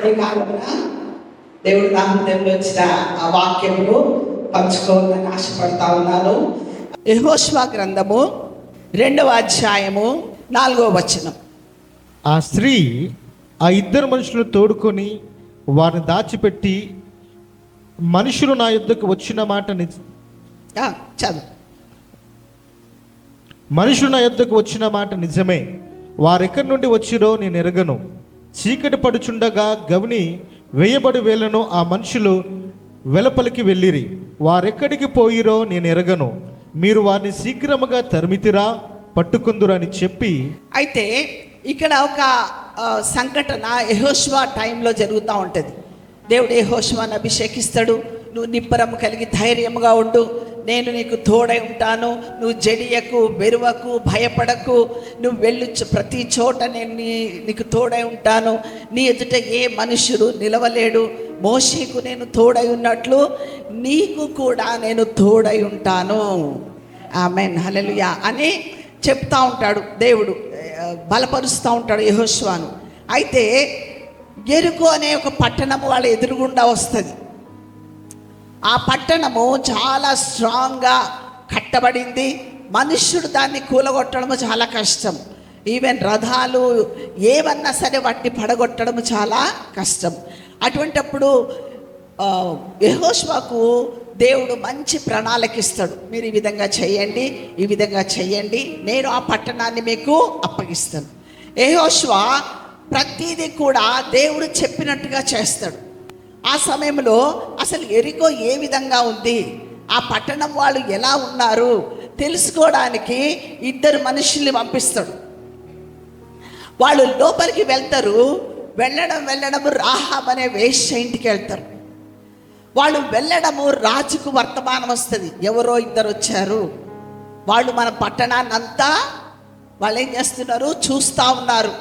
ఈ కాలంలో దేవుడు నా హృదయంలో వచ్చిన ఆ వాక్యములు పంచుకోవాలని ఆశపడతా ఉన్నాను. యెహోషువ గ్రంథము 2వ అధ్యాయము 4వ వచనం. ఆ స్త్రీ ఆ ఇద్దరు మనుషులు తోడుకొని వారిని దాచిపెట్టి, మనుషులు నా యుద్ధకు వచ్చిన మాట చదువు. మనుషులు నా యుద్ధకు వచ్చిన మాట నిజమే, వారెక్కడి నుండి వచ్చిరో నేను ఎరగను. చీకటి పడుచుండగా గవిని వేయబడి వేలను ఆ మనుషులు వెలపలికి వెళ్ళిరి. వారెక్కడికి పోయిరో నేను ఎరగను. మీరు వారిని శీఘ్రముగా తరిమితిరా, పట్టుకుందురని చెప్పి. అయితే ఇక్కడ ఒక సంఘటన యెహోషువ టైంలో జరుగుతూ ఉంటుంది. దేవుడు యెహోషువను అభిషేకిస్తాడు. నువ్వు నిబ్బరం కలిగి ధైర్యంగా ఉండు, నేను నీకు తోడై ఉంటాను, నువ్వు జడియకు, బెరువకు, భయపడకు, నువ్వు వెళ్ళు ప్రతి చోట నేను నీకు తోడై ఉంటాను, నీ ఎదుట ఏ మనుషుడు నిలవలేడు, మోషేకు నేను తోడై ఉన్నట్లు నీకు కూడా నేను తోడై ఉంటాను. ఆమేన్, హల్లెలూయా అని చెప్తా ఉంటాడు దేవుడు, బలపరుస్తూ ఉంటాడు యెహోషువను. అయితే యెరికో అనే ఒక పట్టణం వాళ్ళ ఎదురుగుండా వస్తుంది. ఆ పట్టణము చాలా స్ట్రాంగ్గా కట్టబడింది. మనుష్యుడు దాన్ని కూలగొట్టడము చాలా కష్టం. ఈవెన్ రథాలు ఏమన్నా సరే వాటిని పడగొట్టడము చాలా కష్టం. అటువంటప్పుడు యెహోషువకు దేవుడు మంచి ప్రణాళిక ఇస్తాడు. మీరు ఈ విధంగా చేయండి, ఈ విధంగా చేయండి, నేను ఆ పట్టణాన్ని మీకు అప్పగిస్తాను. యెహోషువ ప్రతిదీ కూడా దేవుడు చెప్పినట్టుగా చేస్తాడు. ఆ సమయంలో అసలు యెరికో ఏ విధంగా ఉంది, ఆ పట్టణం వాళ్ళు ఎలా ఉన్నారు తెలుసుకోవడానికి 2 మనుషుల్ని పంపిస్తాడు. వాళ్ళు లోపలికి వెళ్తారు. వెళ్ళడము రాహాబ్ అనే వేశ్య ఇంటికి వెళ్తారు. వాళ్ళు వెళ్ళడము రాజుకు వర్తమానం వస్తుంది, ఎవరో 2 వచ్చారు, వాళ్ళు మన పట్టణాన్ని అంతా వాళ్ళు ఏం చేస్తున్నారు, చూస్తూ ఉన్నారు,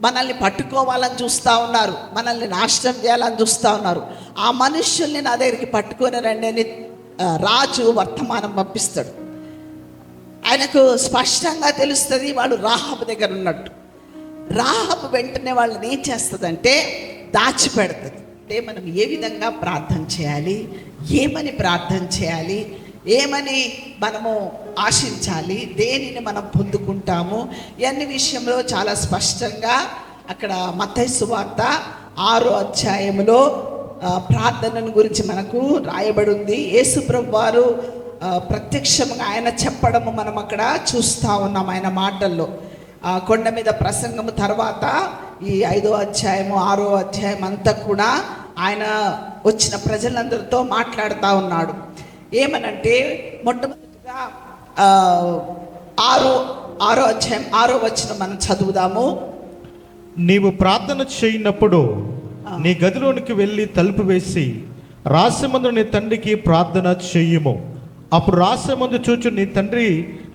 మనల్ని పట్టుకోవాలని చూస్తూ ఉన్నారు, మనల్ని నాశనం చేయాలని చూస్తూ ఉన్నారు, ఆ మనుష్యుల్ని నా దగ్గరికి పట్టుకొని రండి అని రాజు వర్తమానం పంపిస్తాడు. ఆయనకు స్పష్టంగా తెలుస్తుంది వాళ్ళు రాహాబు దగ్గర ఉన్నట్టు. రాహాబు వెంటనే వాళ్ళని ఏం చేస్తుందంటే దాచిపెడుతుంది. అంటే మనం ఏ విధంగా ప్రార్థన చేయాలి, ఏమని ప్రార్థన చేయాలి, ఏమని మనము ఆశించాలి, దేనిని మనం పొందుకుంటాము, ఇవన్నీ విషయంలో చాలా స్పష్టంగా అక్కడ మత్తయి సువార్త 6వ అధ్యాయంలో ప్రార్థనను గురించి మనకు రాయబడి ఉంది. యేసు ప్రభు వారు ప్రత్యక్షంగా ఆయన చెప్పడము మనం అక్కడ చూస్తూ ఉన్నాం. ఆయన మాటల్లో కొండ మీద ప్రసంగము తర్వాత ఈ 5వ అధ్యాయము 6వ అధ్యాయం అంతా కూడా ఆయన వచ్చిన ప్రజలందరితో మాట్లాడుతూ ఉన్నాడు. ఏమనంటే మొట్టమొదటిగా 6వ అధ్యాయం 6వ వచనం మనం చదువుదాము. నీవు ప్రార్థన చేయనప్పుడు నీ గదిలోనికి వెళ్ళి తలుపు వేసి రహస్యమందు నీ తండ్రికి ప్రార్థన చెయ్యుము. అప్పుడు రహస్యమందు చూచు నీ తండ్రి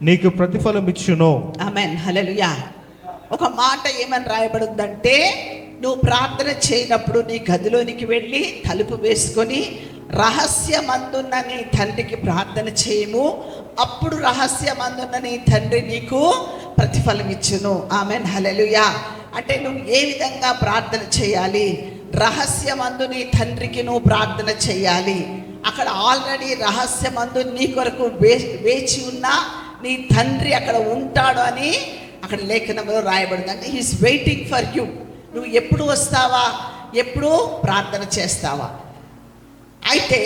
నీకు ప్రతిఫలం ఇచ్చును. ఆమేన్, హల్లెలూయా. ఒక మాట ఏమని రాయబడుందంటే, నువ్వు ప్రార్థన చేయనప్పుడు నీ గదిలోనికి వెళ్ళి తలుపు వేసుకొని రహస్యమందున్న నీ తండ్రికి ప్రార్థన చేయము, అప్పుడు రహస్యమందున్న నీ తండ్రి నీకు ప్రతిఫలం ఇచ్చును. ఆమేన్, హల్లెలూయా. అంటే నువ్వు ఏ విధంగా ప్రార్థన చేయాలి, రహస్యమందు నీ తండ్రికి నువ్వు ప్రార్థన చేయాలి. అక్కడ ఆల్రెడీ రహస్యమందు నీ కొరకు వేచి ఉన్న నీ తండ్రి అక్కడ ఉంటాడు అని అక్కడ లేఖనంలో రాయబడింది. అంటే హీస్ వెయిటింగ్ ఫర్ యూ. నువ్వు ఎప్పుడు వస్తావా, ఎప్పుడు ప్రార్థన చేస్తావా. అయితే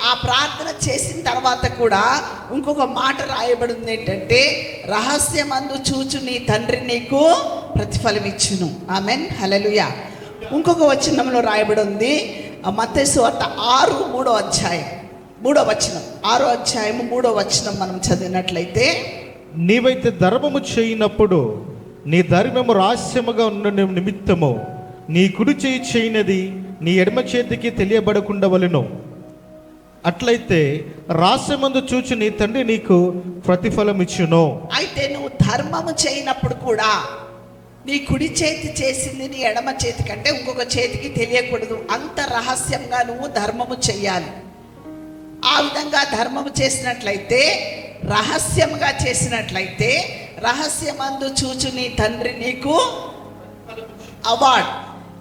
ఆ ప్రార్థన చేసిన తర్వాత కూడా ఇంకొక మాట రాయబడింది ఏంటంటే, రహస్యమందు చూచు నీ తండ్రి నీకు ప్రతిఫలం ఇచ్చును. ఆమేన్, హల్లెలూయా. ఇంకొక వచనంలో రాయబడి ఉంది మత్తయి సువార్త 6వ అధ్యాయం 3వ వచనం. 6వ అధ్యాయం 3వ వచనం మనం చదివినట్లయితే, నీవైతే ధర్మము చేయనప్పుడు నీ ధర్మము రహస్యముగా ఉన్న నిమిత్తము నీ కుడి చేయి చేయనది నీ ఎడమ చేతికి తెలియబడకుండవలెను. అట్లయితే రహస్యమందు చూచి నీ తండ్రి నీకు ప్రతిఫలం ఇచ్చును. అయితే నువ్వు ధర్మము చేయనప్పుడు కూడా నీ కుడి చేతి చేసింది నీ ఎడమ చేతి కంటే ఇంకొక చేతికి తెలియకూడదు. అంత రహస్యంగా నువ్వు ధర్మము చెయ్యాలి. ఆ విధంగా ధర్మము చేసినట్లయితే, రహస్యంగా చేసినట్లయితే, రహస్యమందు చూచు నీ తండ్రి నీకు అవార్డ్.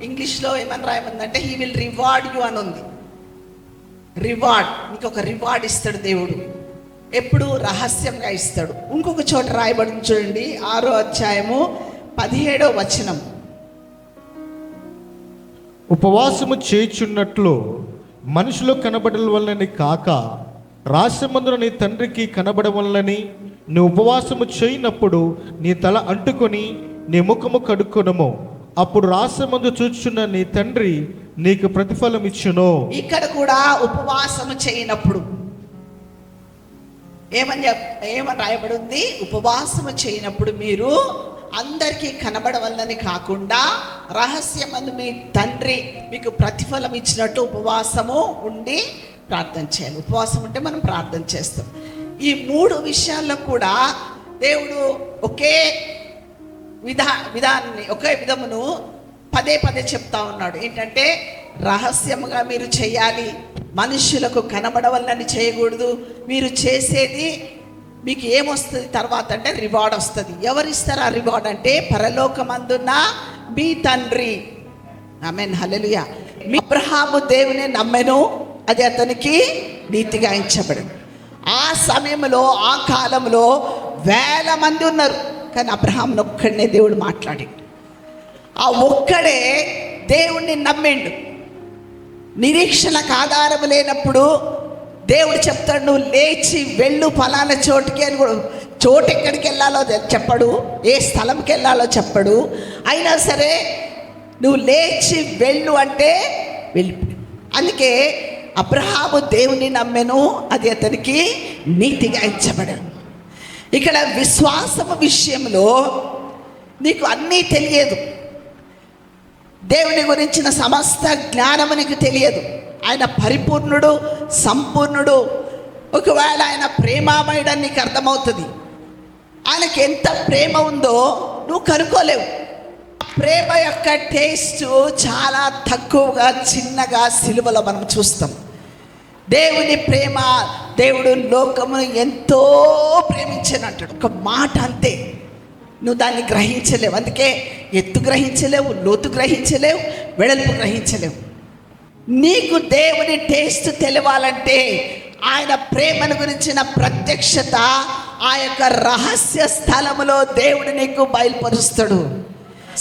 ఇంగ్లీష్లో ఏమని రాయమందంటే హీ విల్ రివార్డ్ యు అని ఉంది. రివార్డ్, నీకు ఒక రివార్డ్ ఇస్తాడు దేవుడు. ఎప్పుడు? రహస్యంగా ఇస్తాడు. ఇంకొక చోట రాయబడింది చూడండి, 6వ అధ్యాయము 17వ వచనం. ఉపవాసము చేయుచున్నట్లు మనుషులు కనబడల వల్లని కాక రహస్యమందున నీ తండ్రికి కనబడవల్లని నీ ఉపవాసము చేయనప్పుడు నీ తల అంటుకొని నీ ముఖము కడుక్కొనము, అప్పుడు రహస్యమందు చూచుచున్న నీ తండ్రి నీకు ప్రతిఫలం ఇచ్చును. ఇక్కడ కూడా ఉపవాసము చేయనప్పుడు ఏమని రాయబడి ఉంది? ఉపవాసము చేయనప్పుడు మీరు అందరికీ కనబడవల్లని కాకుండా రహస్యమందు మీ తండ్రి మీకు ప్రతిఫలం ఇచ్చినట్టు ఉపవాసము ఉండి ప్రార్థన చేయాలి. ఉపవాసం ఉంటే మనం ప్రార్థన చేస్తాం. ఈ 3 విషయాల్లో కూడా దేవుడు ఒకే విధమును పదే చెప్తా ఉన్నాడు. ఏంటంటే రహస్యముగా మీరు చేయాలి, మనుషులకు కనబడవల్లని చేయకూడదు. మీరు చేసేది మీకు ఏమొస్తుంది తర్వాత అంటే రివార్డ్ వస్తుంది. ఎవరిస్తారు ఆ రివార్డ్ అంటే పరలోకమందున్న మీ తండ్రి. ఆమేన్, హల్లెలూయా. మీ అబ్రహాము దేవుని నమ్మెను, అది అతనికి నీతిగా ఎంచబడింది. ఆ సమయంలో ఆ కాలంలో 1000 మంది ఉన్నారు, కానీ అబ్రహామును ఒక్కడనే దేవుడు మాట్లాడి, ఆ ఒక్కడే దేవుణ్ణి నమ్మిండు. నిరీక్షణకు ఆధారం లేనప్పుడు దేవుడు చెప్తాడు, నువ్వు లేచి వెళ్ళు ఫలానా చోటుకి అని కూడా. చోటు ఎక్కడికి వెళ్ళాలో చెప్పడు, ఏ స్థలంకి వెళ్ళాలో చెప్పడు. అయినా సరే నువ్వు లేచి వెళ్ళు అంటే వెళ్ళి. అందుకే అబ్రహాము దేవుని నమ్మెను, అది అతనికి నీతిగా ఎంచబడను. ఇక్కడ విశ్వాసము విషయంలో నీకు అన్నీ తెలియదు, దేవుని గురించిన సమస్త జ్ఞానము నీకు తెలియదు. ఆయన పరిపూర్ణుడు, సంపూర్ణుడు. ఒకవేళ ఆయన ప్రేమామయుడని నీకు అర్థమవుతుంది. ఆయనకి ఎంత ప్రేమ ఉందో నువ్వు కనుక్కోలేవు. ప్రేమ యొక్క టేస్ట్ చాలా తక్కువగా, చిన్నగా సిలువలో మనం చూస్తాం. దేవుని ప్రేమ, దేవుడు లోకమును ఎంతో ప్రేమించానంటాడు. ఒక మాట అంతే, నువ్వు దాన్ని గ్రహించలేవు. అందుకే ఎత్తు గ్రహించలేవు, లోతు గ్రహించలేవు, వెడల్పు గ్రహించలేవు. నీకు దేవుని టేస్ట్ తెలియాలంటే ఆయన ప్రేమను గురించిన ప్రత్యక్షత ఆ యొక్క రహస్య స్థలములో దేవుడు నీకు బయలుపరుస్తాడు.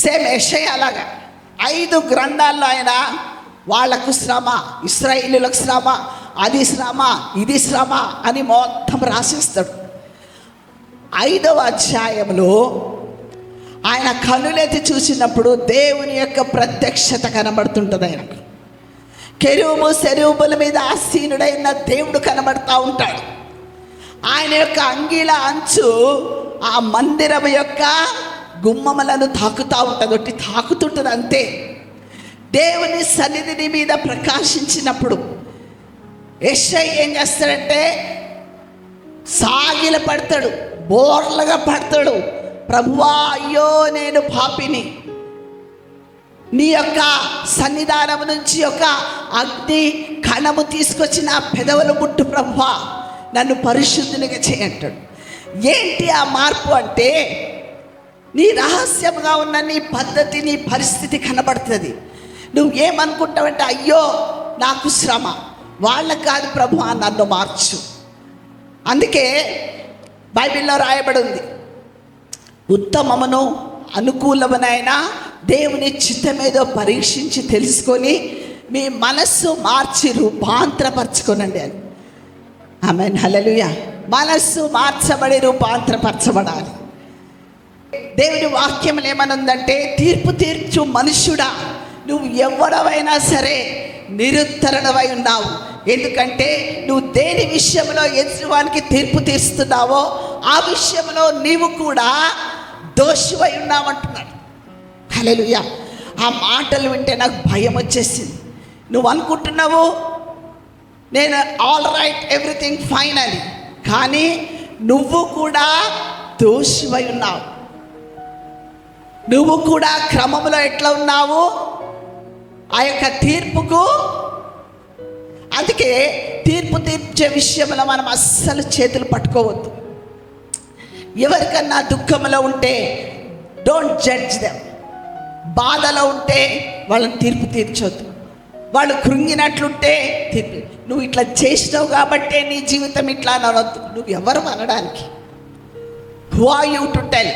సేమ్ యెషయా అలాగా 5 గ్రంథాల్లో ఆయన వాళ్లకు శ్రమ, ఇశ్రాయేలీయులకు శ్రమ, అది శ్రమ, ఇది శ్రమ అని మొత్తం రాసిస్తాడు. 5వ అధ్యాయంలో ఆయన కనులెత్తి చూసినప్పుడు దేవుని యొక్క ప్రత్యక్షత కనబడుతుంటుంది. ఆయనకు కెరూబు సెరూబుల మీద ఆసీనుడైన దేవుడు కనబడతా ఉంటాడు. ఆయన యొక్క అంగీల అంచు ఆ మందిరం యొక్క గుమ్మములను తాకుతూ ఉంటుంది, ఒకటి తాకుతుంటుంది అంతే. దేవుని సన్నిధిని మీద ప్రకాశించినప్పుడు యెషయా ఏం చేస్తాడంటే సాగిల పడతాడు, బోర్లుగా పడతాడు. ప్రభువా, అయ్యో నేను పాపిని, నీ యొక్క సన్నిధానం నుంచి ఒక అగ్ని కణము తీసుకొచ్చి నా పెదవులు ముట్టు ప్రభువా, నన్ను పరిశుద్ధునిగా చేయంటాడు. ఏంటి ఆ మార్పు అంటే నీ రహస్యంగా ఉన్న నీ పద్ధతి, నీ పరిస్థితి కనబడుతుంది. నువ్వు ఏమనుకుంటావంటే అయ్యో నాకు శ్రమ, వాళ్ళకు కాదు ప్రభువా నన్ను మార్చు. అందుకే బైబిల్లో రాయబడి ఉంది, ఉత్తమమును అనుకూలమునైన దేవుని చిత్తమేదో పరీక్షించి తెలుసుకొని మీ మనస్సు మార్చి రూపాంతరపరచుకోనండి అని. ఆమేన్, హల్లెలూయా. మనస్సు మార్చబడి రూపాంతరపరచబడాలి. దేవుని వాక్యం ఏమనుందంటే, తీర్పు తీర్చు మనుష్యుడా, నువ్వు ఎవడవైనా సరే నిరుత్తరణవై ఉన్నావు. ఎందుకంటే నువ్వు దేని విషయంలో ఎదుటివానికి తీర్పు తీరుస్తున్నావో ఆ విషయంలో నీవు కూడా దోషివై ఉన్నావంటున్నాడు. హల్లెలూయా. ఆ మాటలు వింటే నాకు భయం వచ్చేసింది. నువ్వు అనుకుంటున్నావు నేను ఆల్ రైట్, ఎవ్రీథింగ్ ఫైన్ అని, కానీ నువ్వు కూడా దోషివై ఉన్నావు. నువ్వు కూడా క్రమంలో ఎట్లా ఉన్నావు ఆ యొక్క తీర్పుకు. అందుకే తీర్పు తీర్చే విషయంలో మనం అస్సలు చేతులు పట్టుకోవద్దు. ఎవరికన్నా దుఃఖంలో ఉంటే డోంట్ జడ్జ్ దెమ్. బాధలో ఉంటే వాళ్ళని తీర్పు తీర్చొద్దు. వాళ్ళు కృంగినట్లుంటే తీర్పు, నువ్వు ఇట్లా చేసినావు కాబట్టే నీ జీవితం ఇట్లా అనవద్దు. నువ్వు ఎవరు అనడానికి? Who are you to tell?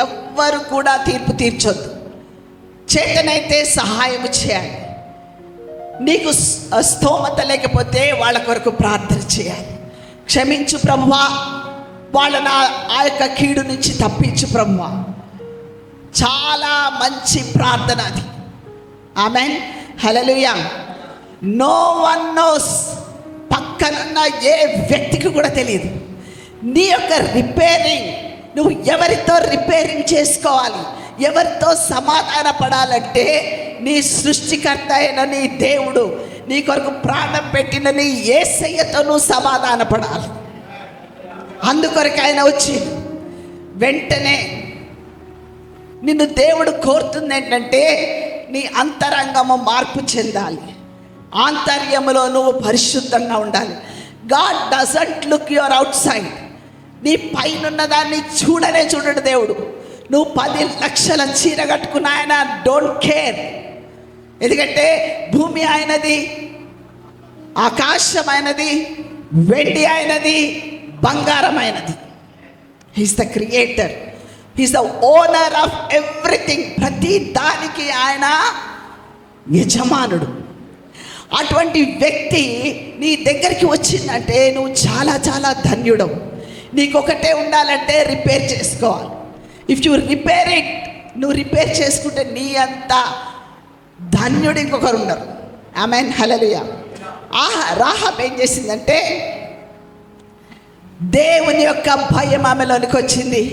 ఎవ్వరు కూడా తీర్పు తీర్చొద్దు. చేతనైతే సహాయం చేయాలి. నీకు స్తోమత లేకపోతే వాళ్ళ కొరకు ప్రార్థన చేయాలి. క్షమించు ప్రభువా, వాళ్ళని ఆ యొక్క కీడు నుంచి తప్పించు ప్రభువా. చాలా మంచి ప్రార్థన అది. ఆమెన్, హల్లెలూయా. నో వన్ నోస్, పక్కనున్న ఏ వ్యక్తికి కూడా తెలియదు నీ యొక్క రిపేరింగ్. నువ్వు ఎవరితో రిపేరింగ్ చేసుకోవాలి, ఎవరితో సమాధాన పడాలంటే నీ సృష్టికర్త అయిన నీ దేవుడు, నీ కొరకు ప్రాణం పెట్టిన నీ యేసయ్యతో నువ్వు సమాధాన పడాలి. అందుకొరకు ఆయన వచ్చి వెంటనే నిన్ను దేవుడు కోరుతుంది ఏంటంటే నీ అంతరంగము మార్పు చెందాలి. ఆంతర్యములో నువ్వు పరిశుద్ధంగా ఉండాలి. God doesn't look your out side. నీ పైనున్న దాన్ని చూడడు దేవుడు. నువ్వు 10 లక్షల చీర కట్టుకున్న ఆయన డోంట్ కేర్. ఎందుకంటే భూమి ఆయనది, ఆకాశం ఆయనది, వెండి ఆయనది, బంగారం ఆయనది. He's the creator, he's the owner of everything. ప్రతి దానికి ఆయన యజమానుడు. అటువంటి వ్యక్తి నీ దగ్గరికి వచ్చిందంటే నువ్వు చాలా చాలా ధన్యుడవు. నీకొకటే ఉండాలంటే రిపేర్ చేసుకోవాలి. ఇఫ్ యు రిపేర్ ఇట్, నువ్వు రిపేర్ చేసుకుంటే నీ అంత ధన్యుడు ఇంకొకరు ఉండరు. ఆమెన్, హల్లెలూయా. రాహాబ్ ఏం చేసిందంటే దేవుని యొక్క భయం ఆమెలోనికి వచ్చింది.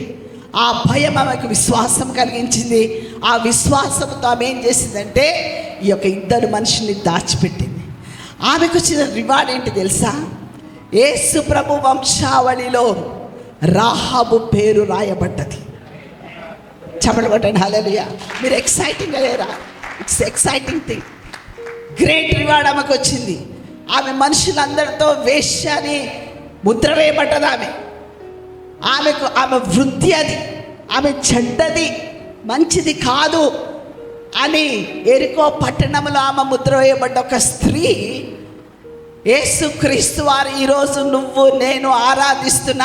ఆ భయం ఆమెకు విశ్వాసం కలిగించింది. ఆ విశ్వాసంతో ఆమె ఏం చేసిందంటే ఈ యొక్క 2 మనుషుల్ని దాచిపెట్టింది. ఆమెకు వచ్చిన రివార్డ్ ఏంటి తెలుసా? యేసు ప్రభు వంశావళిలో రాహాబు పేరు రాయబడ్డది. చెప్పండి కొట్టండి, హల్లెలూయా. మీరు ఎక్సైటింగ్ అయ్యారా? It's exciting thing. Great reward ఆమెకు వచ్చింది. ఆమె మనుషులందరితో వేశ్య అని ముద్ర వేయబడ్డది. ఆమె వృత్తి అది, ఆమె చెడ్డది, మంచిది కాదు అని ఎరికో పట్టణంలో ఆమె ముద్ర వేయబడ్డ ఒక స్త్రీ యేసుక్రీస్తు వారు ఈరోజు నువ్వు నేను ఆరాధిస్తున్న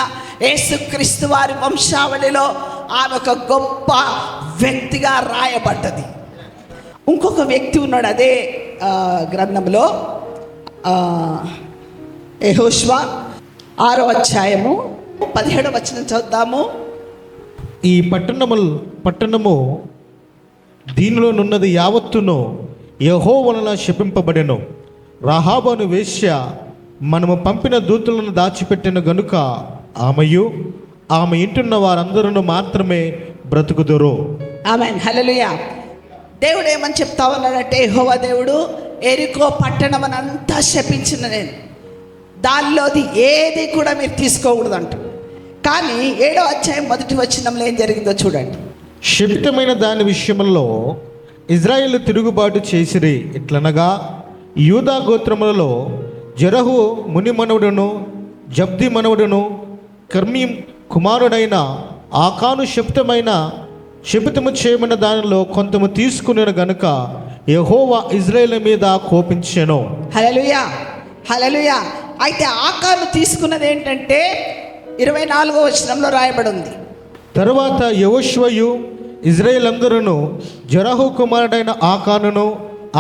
యేసుక్రీస్తు వారి వంశావళిలో ఆమె ఒక గొప్ప వ్యక్తిగా రాయబడ్డది. ఇంకొక వ్యక్తి ఉన్నాడు అదే గ్రంథంలో, యెహోషువ 6వ అధ్యాయము 17వ వచనం చదువుతాము. ఈ పట్టణము దీనిలోనున్నది యావత్తును యెహోవా వలన శపింపబడెను. రాహాబు అను వేశ్య మనము పంపిన దూతలను దాచిపెట్టిన గనుక ఆమెయు ఆమె ఇంటున్న వారందరూ మాత్రమే బ్రతుకుదురు. ఆమేన్, హల్లెలూయా. దేవుడు ఏమని చెప్తా ఉన్నాడంటే, యెహోవా దేవుడు ఎరికో పట్టణమనంతా శపించిన నేను, దానిలోది ఏది కూడా మీరు తీసుకోకూడదంట. కానీ 7వ అధ్యాయం 1వ వచనంలో ఏం జరిగిందో చూడండి. శపితమైన దాని విషయంలో ఇజ్రాయేలు తిరుగుబాటు చేసిరి. ఇట్లనగా యూదా గోత్రములలో జెరహు ముని మనవుడును జబ్ది మనవుడును కర్మీ కుమారుడైన ఆకాను శపితము చేయమన్న దానిలో కొంతము తీసుకుని గనుక యెహోవా ఇజ్రాయేలు మీద కోపించెను. హల్లెలూయా, హల్లెలూయా. అయితే ఆకాను తీసుకున్నది ఏంటంటే 24వ వచనంలో రాయబడి ఉంది. తరువాత యెహోషువయు ఇజ్రాయేల్ అందరూ జెరహు కుమారుడైన ఆకానును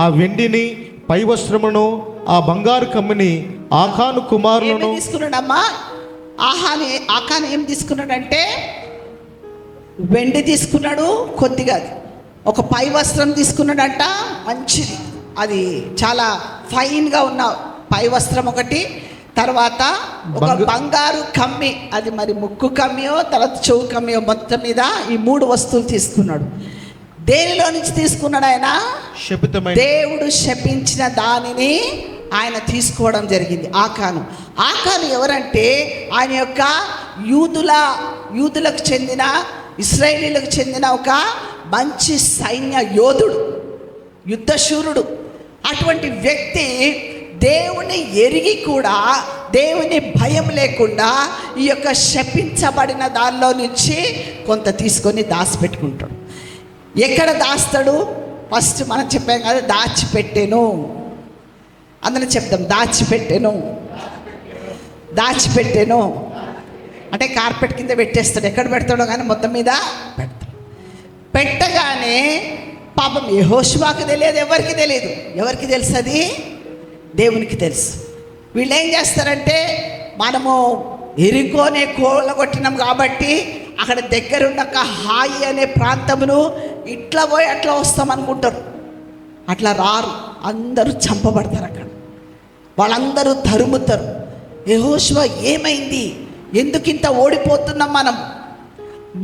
ఆ వెండిని పై వస్త్రమును ఆ బంగారు కమ్మిని ఆకాను కుమారులను తీసుకున్నాడమ్మా. ఆకాను ఏం తీసుకున్నాడంటే వెండి తీసుకున్నాడు, కొద్దిగా ఒక పై వస్త్రం తీసుకున్నాడంట, మంచిది, అది చాలా ఫైన్గా ఉన్న పై వస్త్రం ఒకటి, తర్వాత ఒక బంగారు కమ్మి, అది మరి ముక్కు కమ్మియో తర్వాత చెవు కమ్మియో, మొత్తం మీద ఈ 3 వస్తువులు తీసుకున్నాడు. దేనిలో నుంచి తీసుకున్నాడు ఆయన? దేవుడు శపించిన దానిని ఆయన తీసుకోవడం జరిగింది. ఆకాను ఎవరంటే ఆయన యొక్క యూదులకు చెందిన, ఇశ్రాయేలీలకు చెందిన ఒక మంచి సైన్య యోధుడు, యుద్ధశూరుడు. అటువంటి వ్యక్తి దేవుని ఎరిగి కూడా దేవుని భయం లేకుండా ఈ యొక్క శపించబడిన దానిలో నుంచి కొంత తీసుకొని దాచిపెట్టుకుంటాడు. ఎక్కడ దాస్తాడు? ఫస్ట్ మనం చెప్పాం కదా, దాచిపెట్టెను. అందరం చెప్తాం, దాచిపెట్టెను. దాచిపెట్టెను అంటే కార్పెట్ కింద పెట్టేస్తాడు. ఎక్కడ పెడతాడో కానీ మొత్తం మీద పెడతాడు. పెట్టగానే పాపం యెహోషువకు తెలియదు, ఎవరికి తెలియదు. ఎవరికి తెలుసు? అది దేవునికి తెలుసు. వీళ్ళు ఏం చేస్తారంటే, మనము ఎరికోనే కూలగొట్టినాం కాబట్టి అక్కడ దగ్గరున్న హాయి అనే ప్రాంతమును ఇట్లా పోయి అట్లా వస్తాం అనుకుంటారు. అట్లా రారు, అందరూ చంపబడతారు. అక్కడ వాళ్ళందరూ తరుముతారు. యెహోషువ ఏమైంది? ఎందుకు ఇంత ఓడిపోతున్నాం?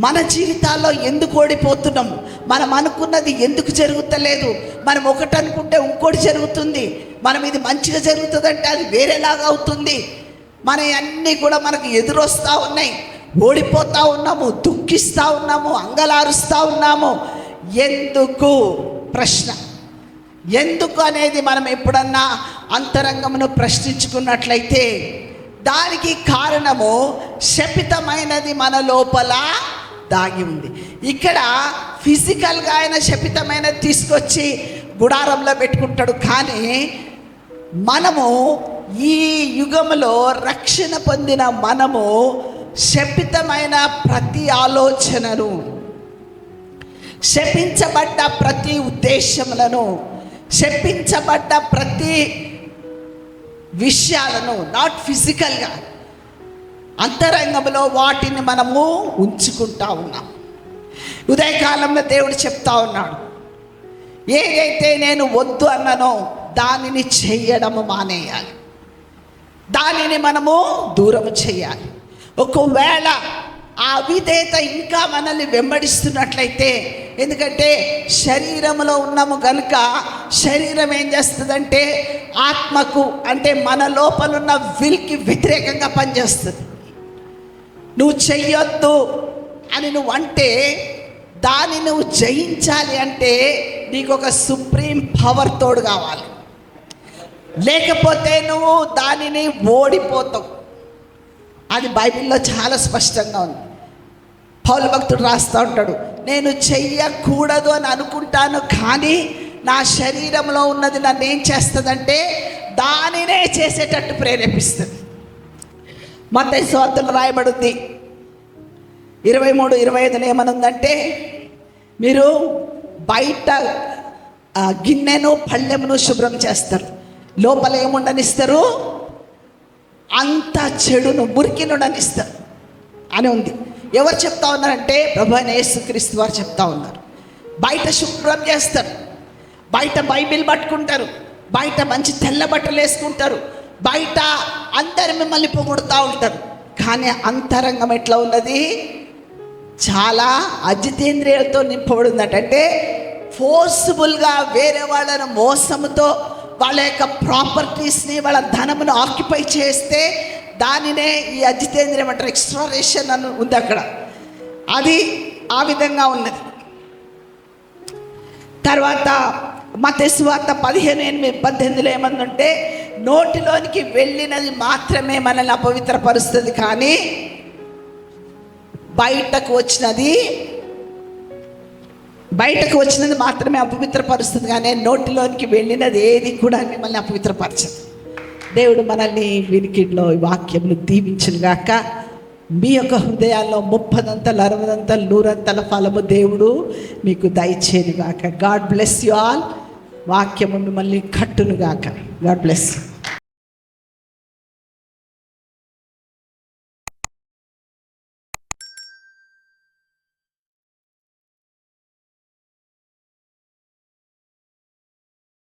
మన జీవితాల్లో ఎందుకు ఓడిపోతున్నాం? మనం అనుకున్నది ఎందుకు జరుగుతలేదు? మనం ఒకటి అనుకుంటే ఇంకోటి జరుగుతుంది. మనం ఇది మంచిగా జరుగుతుందంటే అది వేరేలాగా అవుతుంది. మన అన్నీ కూడా మనకు ఎదురొస్తూ ఉన్నాయి. ఓడిపోతూ ఉన్నాము, దుఃఖిస్తూ ఉన్నాము, అంగలారుస్తూ ఉన్నాము. ఎందుకు? ప్రశ్న ఎందుకు అనేది మనం ఎప్పుడన్నా అంతరంగమును ప్రశ్నించుకున్నట్లయితే దానికి కారణము శపితమైనది మన లోపల దాగి ఉంది. ఇక్కడ ఫిజికల్గా ఆయన శపితమైనది తీసుకొచ్చి గుడారంలో పెట్టుకుంటాడు. కానీ మనము ఈ యుగంలో రక్షణ పొందిన మనము శపితమైన ప్రతి ఆలోచనను, శపించబడ్డ ప్రతి ఉద్దేశములను, శపించబడ్డ ప్రతి విషయాలను, నాట్ ఫిజికల్గా, అంతరంగంలో వాటిని మనము ఉంచుకుంటా ఉన్నాం. ఉదయకాలంలో దేవుడు చెప్తా ఉన్నాడు, ఏదైతే నేను వద్దు అన్ననో దానిని చెయ్యడము మానేయాలి, దానిని మనము దూరం చేయాలి. ఒకవేళ ఆ అవిధేయత ఇంకా మనల్ని వెంబడిస్తున్నట్లయితే, ఎందుకంటే శరీరంలో ఉన్నాము కనుక శరీరం ఏం చేస్తుందంటే ఆత్మకు, అంటే మన లోపలున్న విల్కి వ్యతిరేకంగా పనిచేస్తుంది. నువ్వు చెయ్యొద్దు అని నువ్వు అంటే, దాన్ని నువ్వు జయించాలి అంటే నీకు ఒక సుప్రీం పవర్ తోడు కావాలి. లేకపోతే నువ్వు దానిని ఓడిపోతావు. అది బైబిల్లో చాలా స్పష్టంగా ఉంది. పౌలు భక్తుడు రాస్తూ ఉంటాడు, నేను చెయ్యకూడదు అని అనుకుంటాను, కానీ నా శరీరంలో ఉన్నది నన్ను ఏం చేస్తుందంటే దానినే చేసేటట్టు ప్రేరేపిస్తుంది. మత్తయి సువార్తలో రాయబడింది 23:25 ఏమనుందంటే, మీరు బయట గిన్నెను పళ్ళెమును శుభ్రం చేస్తారు, లోపల ఏముండనిస్తారు? అంత చెడును, మురికినుండనిస్తారు అని ఉంది. ఎవరు చెప్తా ఉన్నారంటే ప్రభువైన యేసుక్రీస్తు వారు చెప్తా ఉన్నారు. బయట శుభ్రం చేస్తారు, బయట బైబిల్ పట్టుకుంటారు, బయట మంచి తెల్ల బట్టలు వేసుకుంటారు, బయట అందరు మిమ్మల్ని పొగుడుతూ ఉంటారు. కానీ అంతరంగం ఎట్లా ఉన్నది? చాలా అజితేంద్రియాలతో నింపబడి ఉందట. అంటే ఫోర్స్ఫుల్గా వేరే వాళ్ళను మోసముతో వాళ్ళ యొక్క ప్రాపర్టీస్ని, వాళ్ళ ధనమును ఆక్యుపై చేస్తే దానినే ఈ అజితేంద్రియం అంటారు. ఎక్స్ట్రారేషన్ అని ఉంది అక్కడ. అది ఆ విధంగా ఉన్నది. తర్వాత మత్తయి సువార్త 15:18 ఏమందంటే, నోటిలోనికి వెళ్ళినది మాత్రమే మనల్ని అపవిత్రపరుస్తుంది, కానీ బయటకు వచ్చినది మాత్రమే అపవిత్రపరుస్తుంది, కానీ నోటిలోనికి వెళ్ళినది ఏది కూడా మిమ్మల్ని అపవిత్రపరచదు. దేవుడు మనల్ని వినికిడిలో ఈ వాక్యంను దీవించును గాక. మీ యొక్క హృదయాల్లో 30 60 100 ఫలము దేవుడు మీకు దయచేయును గాక. God bless you all. వాక్యము మిమ్మల్ని కట్టును గాక. God bless.